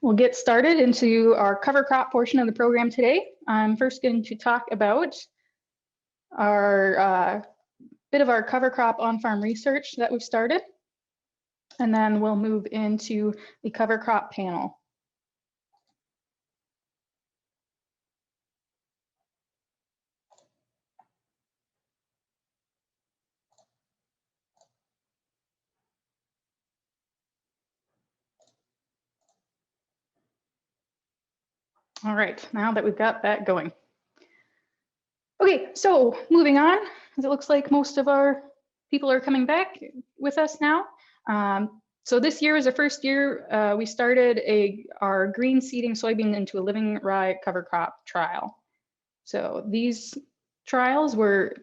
We'll get started into our cover crop portion of the program today. I'm first going to talk about our bit of our cover crop on-farm research that we've started, and then we'll move into the cover crop panel. All right, now that we've got that going. Okay, so moving on, as it looks like most of our people are coming back with us now. So this year is our first year we started our green seeding soybean into a living rye cover crop trial. So these trials were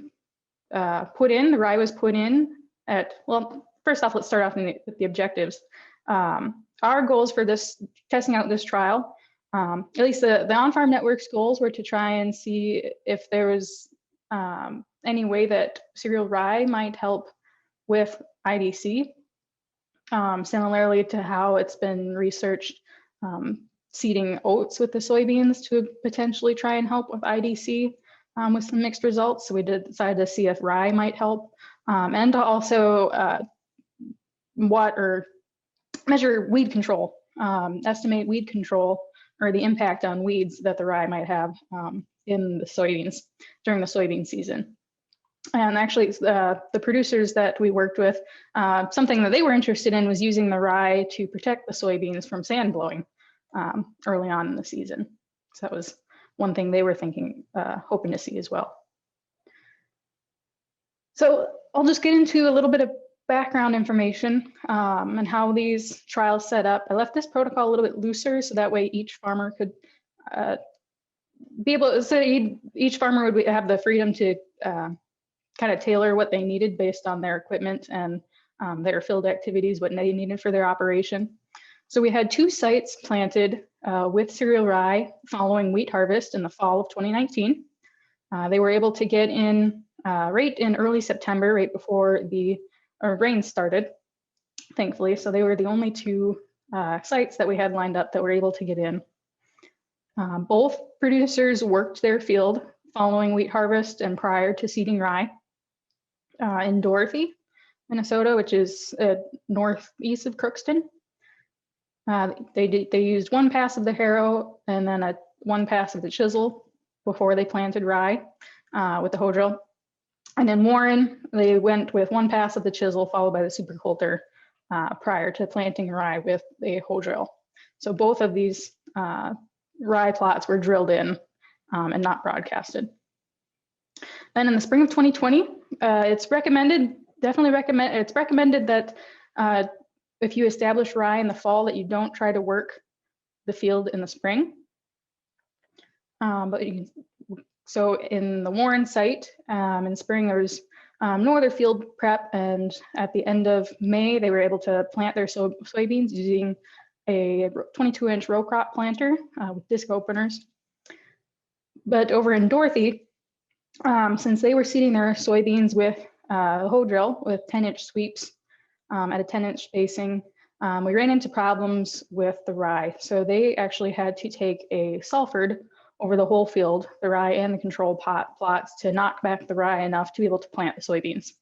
put in, the rye was put in at, well, first off, let's start off with the objectives. Our goals for this, testing out this trial, at least the on-farm network's goals were to try and see if there was any way that cereal rye might help with IDC, similarly to how it's been researched seeding oats with the soybeans to potentially try and help with IDC with some mixed results. So we decided to see if rye might help, and to also measure weed control, estimate weed control or the impact on weeds that the rye might have in the soybeans during the soybean season. And actually, the producers that we worked with, something that they were interested in was using the rye to protect the soybeans from sand blowing early on in the season. So that was one thing they were thinking, hoping to see as well. So I'll just get into a little bit of background information and how these trials set up. I left this protocol a little bit looser so that way each farmer could be able to, so each farmer would have the freedom to kind of tailor what they needed based on their equipment and their field activities, what they needed for their operation. So we had 2 sites planted with cereal rye following wheat harvest in the fall of 2019. They were able to get in right in early September, right before the rain started, thankfully. So they were the only 2 sites that we had lined up that were able to get in. Both producers worked their field following wheat harvest and prior to seeding rye in Dorothy, Minnesota, which is northeast of Crookston. They used 1 pass of the harrow and then 1 pass of the chisel before they planted rye with the hoe drill. And in Warren, they went with 1 pass of the chisel followed by the super coulter prior to planting rye with a hoe drill. So both of these rye plots were drilled in and not broadcasted. Then in the spring of 2020, it's recommended that if you establish rye in the fall that you don't try to work the field in the spring. So in the Warren site in spring, there was no other field prep, and at the end of May, they were able to plant their soybeans using a 22-inch row crop planter with disc openers. But over in Dorothy, since they were seeding their soybeans with a hoe drill with 10-inch sweeps at a 10-inch spacing, we ran into problems with the rye. So they actually had to take a sulfured over the whole field, the rye and the control plots, to knock back the rye enough to be able to plant the soybeans.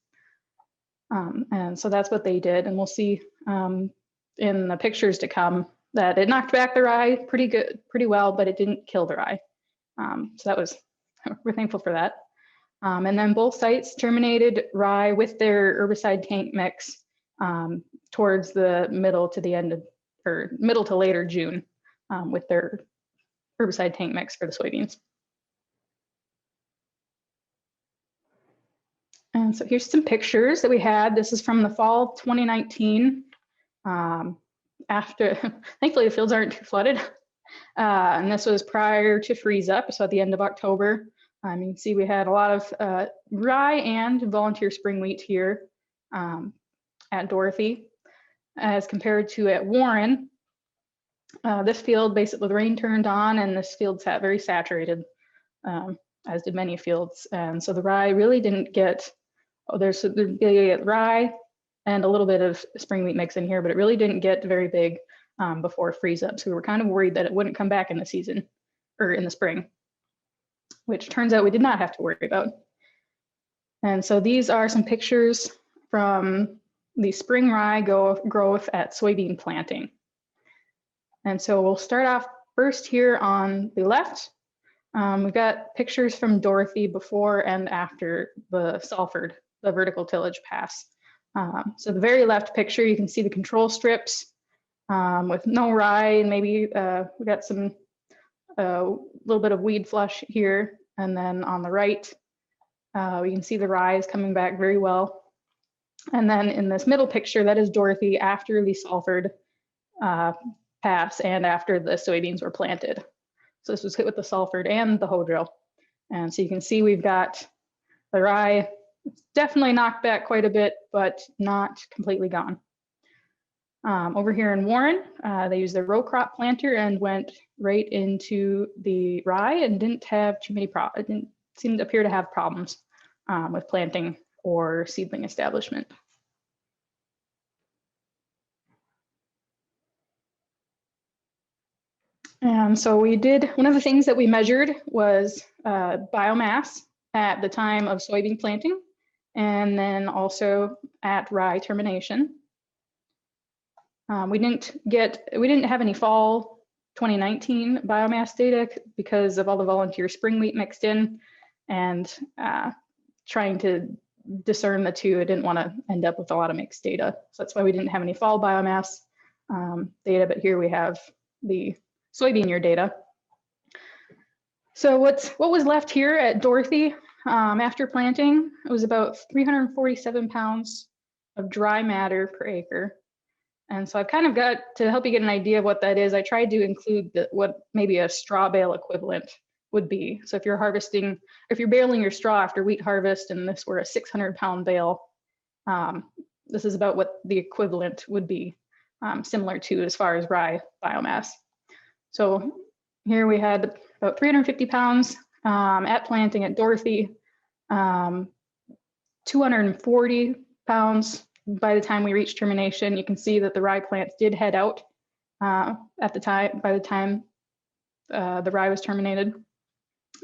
And so that's what they did. And we'll see in the pictures to come that it knocked back the rye pretty well, but it didn't kill the rye. So we're thankful for that. And then both sites terminated rye with their herbicide tank mix towards the middle to later June with their herbicide tank mix for the soybeans. And so here's some pictures that we had. This is from the fall of 2019. Thankfully the fields aren't too flooded. And this was prior to freeze up, so at the end of October. You can see we had a lot of rye and volunteer spring wheat here at Dorothy, as compared to at Warren. This field, basically the rain turned on and this field sat very saturated, as did many fields. And so the rye really didn't get, there'd be rye and a little bit of spring wheat mix in here, but it really didn't get very big before freeze up. So we were kind of worried that it wouldn't come back in the season or in the spring, which turns out we did not have to worry about. And so these are some pictures from the spring rye growth at soybean planting. And so we'll start off first here on the left. We've got pictures from Dorothy before and after the Salford, the vertical tillage pass. So the very left picture, you can see the control strips with no rye, and maybe we got some little bit of weed flush here. And then on the right, we can see the rye is coming back very well. And then in this middle picture, that is Dorothy after the Salford pass and after the soybeans were planted. So this was hit with the Salford and the hoe drill. And so you can see we've got the rye definitely knocked back quite a bit, but not completely gone. Over here in Warren, they used their row crop planter and went right into the rye and didn't have too many problems. It didn't seem to appear to have problems with planting or seedling establishment. And so we did, one of the things that we measured was biomass at the time of soybean planting, and then also at rye termination. We didn't have any fall 2019 biomass data because of all the volunteer spring wheat mixed in, and trying to discern the two, I didn't want to end up with a lot of mixed data. So that's why we didn't have any fall biomass data, but here we have the soybean year data. So what was left here at Dorothy after planting, it was about 347 pounds of dry matter per acre. And so I've kind of got, to help you get an idea of what that is, I tried to include what maybe a straw bale equivalent would be. So if you're harvesting, if you're baling your straw after wheat harvest and this were a 600-pound bale, this is about what the equivalent would be similar to as far as rye biomass. So here we had about 350 pounds at planting at Dorothy, 240 pounds by the time we reached termination. You can see that the rye plants did head out at the time, by the time the rye was terminated,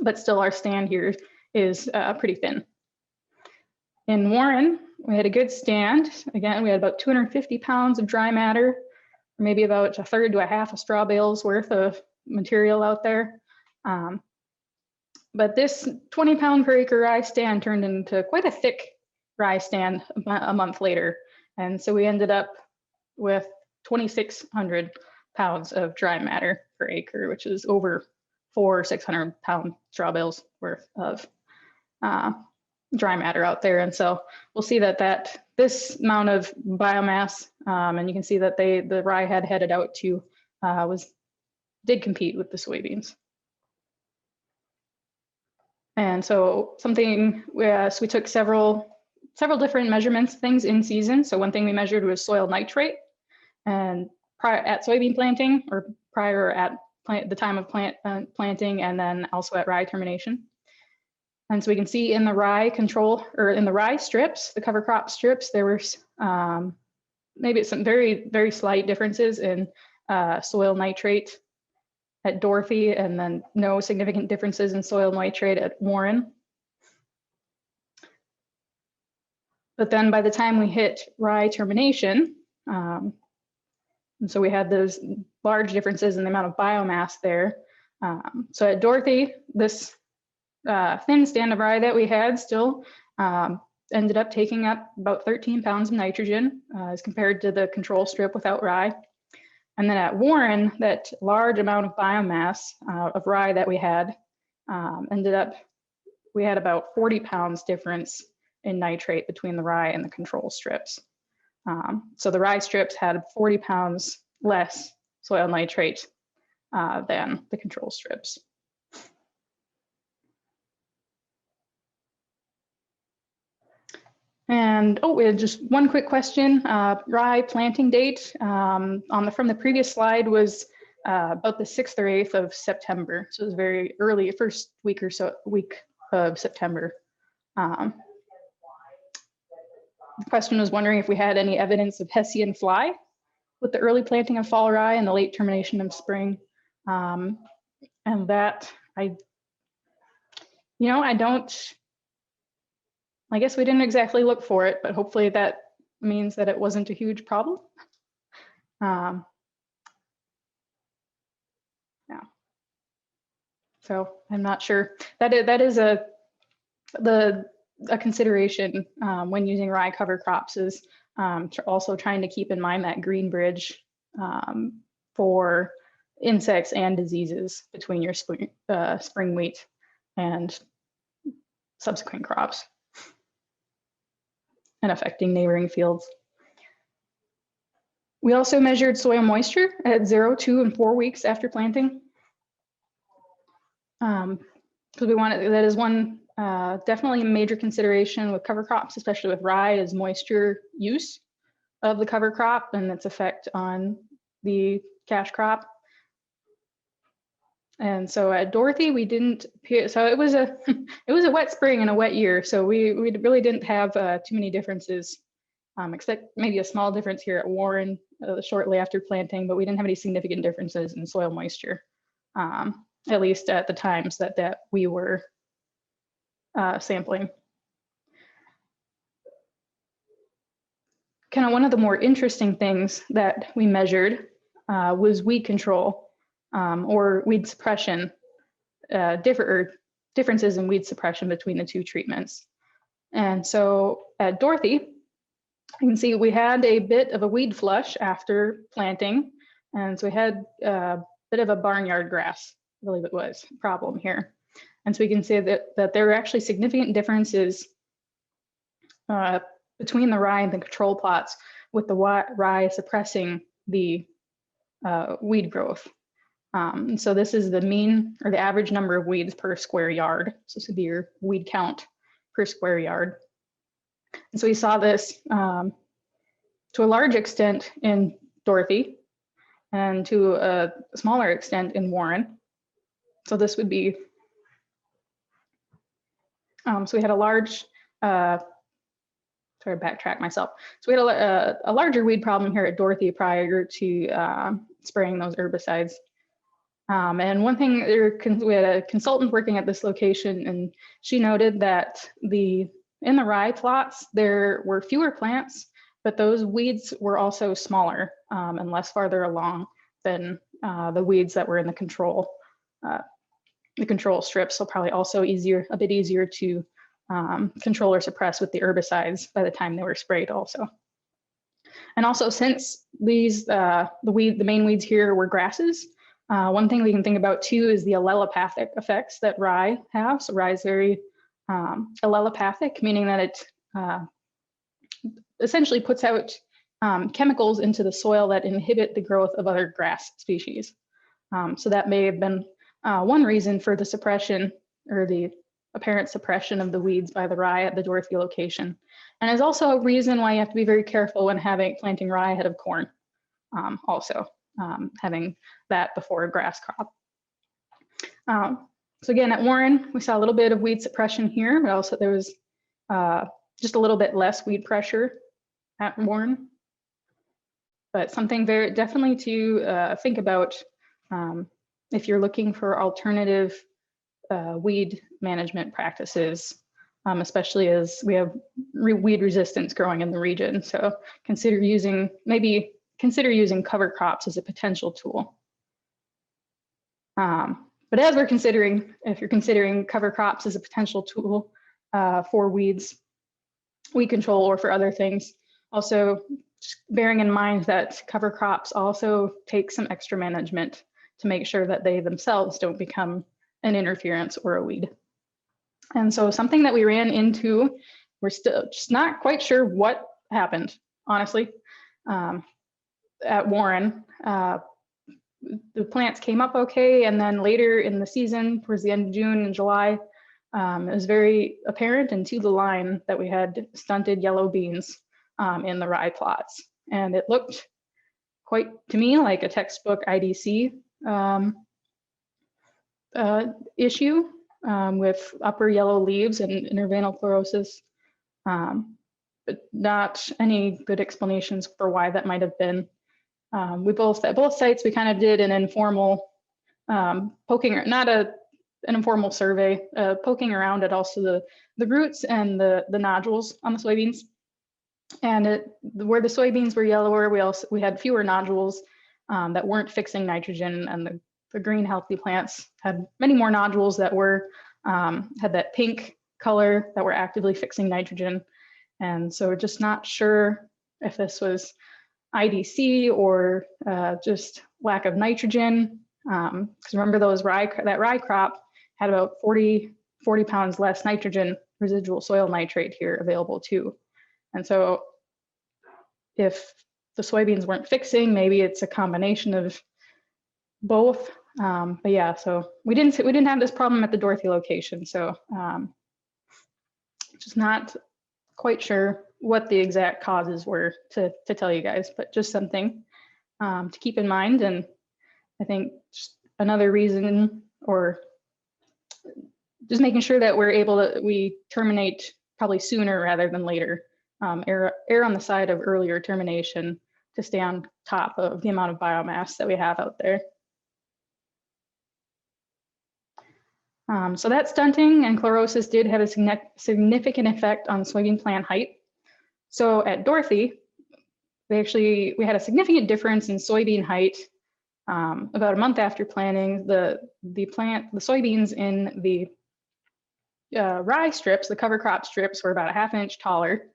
but still our stand here is pretty thin. In Warren, we had a good stand. Again, we had about 250 pounds of dry matter, maybe about a third to a half a straw bale's worth of material out there. But this 20-pound per acre rye stand turned into quite a thick rye stand a month later. And so we ended up with 2,600 pounds of dry matter per acre, which is over 4 600-pound straw bales worth of dry matter out there. And so we'll see that this amount of biomass, and you can see that the rye had headed out to did compete with the soybeans. And so so we took several different measurements, things in season. So one thing we measured was soil nitrate, and at soybean planting, or prior at the time of planting, and then also at rye termination. And so we can see in the rye control, or in the rye strips, the cover crop strips, there were maybe some very, very slight differences in soil nitrate at Dorothy, and then no significant differences in soil nitrate at Warren. But then by the time we hit rye termination, and so we had those large differences in the amount of biomass there. So at Dorothy, this thin stand of rye that we had still ended up taking up about 13 pounds of nitrogen as compared to the control strip without rye. And then at Warren, that large amount of biomass of rye that we had we had about 40 pounds difference in nitrate between the rye and the control strips. So the rye strips had 40 pounds less soil nitrate than the control strips. And we had just one quick question. Rye planting date from the previous slide was about the 6th or 8th of September. So it was very early, first week of September. The question was wondering if we had any evidence of Hessian fly with the early planting of fall rye and the late termination of spring. And that I guess we didn't exactly look for it, but hopefully that means that it wasn't a huge problem. Yeah. So I'm not sure. That is a consideration when using rye cover crops, is also trying to keep in mind that green bridge for insects and diseases between your spring wheat and subsequent crops, and affecting neighboring fields. We also measured soil moisture at 0, 2, and 4 weeks after planting. Because we wanted, that is one definitely a major consideration with cover crops, especially with rye, is moisture use of the cover crop and its effect on the cash crop. And so at Dorothy, we didn't, so it was a wet spring and a wet year. So we really didn't have too many differences, except maybe a small difference here at Warren shortly after planting, but we didn't have any significant differences in soil moisture, at least at the times that we were sampling. Kind of one of the more interesting things that we measured was weed control, or weed suppression, differences in weed suppression between the two treatments. And so at Dorothy, you can see we had a bit of a weed flush after planting. And so we had a bit of a barnyard grass, I believe it was, problem here. And so we can see that there were actually significant differences between the rye and the control plots, with the rye suppressing the weed growth. So this is the mean, or the average number of weeds per square yard. So this would be your weed count per square yard. And so we saw this to a large extent in Dorothy, and to a smaller extent in Warren. So this would be, so we had a large, sorry, backtrack myself. So we had a larger weed problem here at Dorothy prior to spraying those herbicides. And one thing, we had a consultant working at this location, and she noted that in the rye plots, there were fewer plants, but those weeds were also smaller and less farther along than the weeds that were in the control strips. So probably also a bit easier to control or suppress with the herbicides by the time they were sprayed also. And also, since these, the main weeds here were grasses, one thing we can think about too is the allelopathic effects that rye have. So rye is very allelopathic, meaning that it essentially puts out chemicals into the soil that inhibit the growth of other grass species. So that may have been one reason for the suppression, or the apparent suppression, of the weeds by the rye at the Dorothy location. And is also a reason why you have to be very careful when planting rye ahead of corn, also. Having that before a grass crop. So again, at Warren, we saw a little bit of weed suppression here, but also there was just a little bit less weed pressure at Warren. But something definitely to think about if you're looking for alternative weed management practices, especially as we have weed resistance growing in the region. So consider using cover crops as a potential tool. But as we're considering, if you're considering cover crops as a potential tool for weed control or for other things, also just bearing in mind that cover crops also take some extra management to make sure that they themselves don't become an interference or a weed. And so something that we ran into, we're still just not quite sure what happened, honestly. At Warren, the plants came up okay, and then later in the season, towards the end of June and July, it was very apparent and to the line that we had stunted yellow beans in the rye plots. And it looked quite, to me, like a textbook IDC issue with upper yellow leaves and interveinal chlorosis, but not any good explanations for why that might have been. We at both sites, we kind of did an informal poking, not an informal survey, poking around at also the roots and the nodules on the soybeans. And where the soybeans were yellower, we had fewer nodules that weren't fixing nitrogen, and the green healthy plants had many more nodules that were had that pink color that were actively fixing nitrogen. And so we're just not sure if this was IDC or just lack of nitrogen. Because remember that rye crop had about 40 pounds less nitrogen residual soil nitrate here available too. And so if the soybeans weren't fixing, maybe it's a combination of both. But yeah, so we didn't have this problem at the Dorothy location. So just not quite sure what the exact causes were to tell you guys, but just something to keep in mind. And I think just another reason, or just making sure that we terminate probably sooner rather than later. Err on the side of earlier termination to stay on top of the amount of biomass that we have out there. So that stunting and chlorosis did have a significant effect on soybean plant height. So at Dorothy, we had a significant difference in soybean height about a month after planting. The soybeans in the rye strips, the cover crop strips, were about a ½ inch taller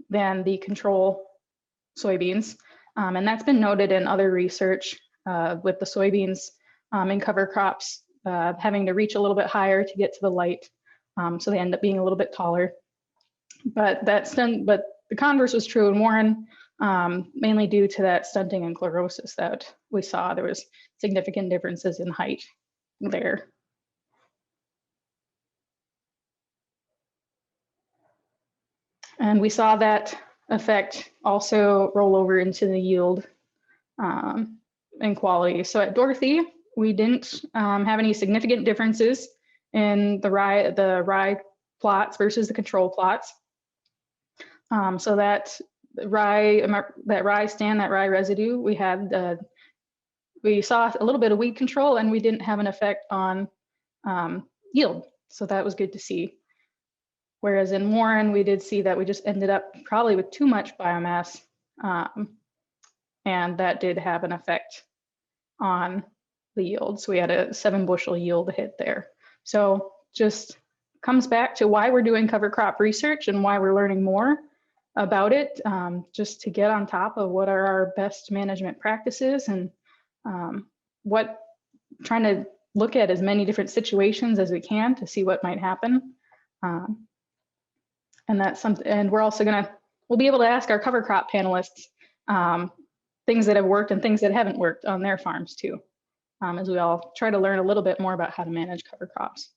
than the control soybeans. And that's been noted in other research with the soybeans in cover crops having to reach a little bit higher to get to the light. So they end up being a little bit taller. But the converse was true in Warren, mainly due to that stunting and chlorosis that we saw. There was significant differences in height there. And we saw that effect also roll over into the yield and quality. So at Dorothy, we didn't have any significant differences in the rye plots versus the control plots. So that rye residue, we saw a little bit of weed control, and we didn't have an effect on yield. So that was good to see. Whereas in Warren, we did see that we just ended up probably with too much biomass, and that did have an effect on the yield. So we had a 7 bushel yield hit there. So just comes back to why we're doing cover crop research and why we're learning more about it, just to get on top of what are our best management practices, and trying to look at as many different situations as we can to see what might happen. And that's something, and we'll be able to ask our cover crop panelists things that have worked and things that haven't worked on their farms too, as we all try to learn a little bit more about how to manage cover crops.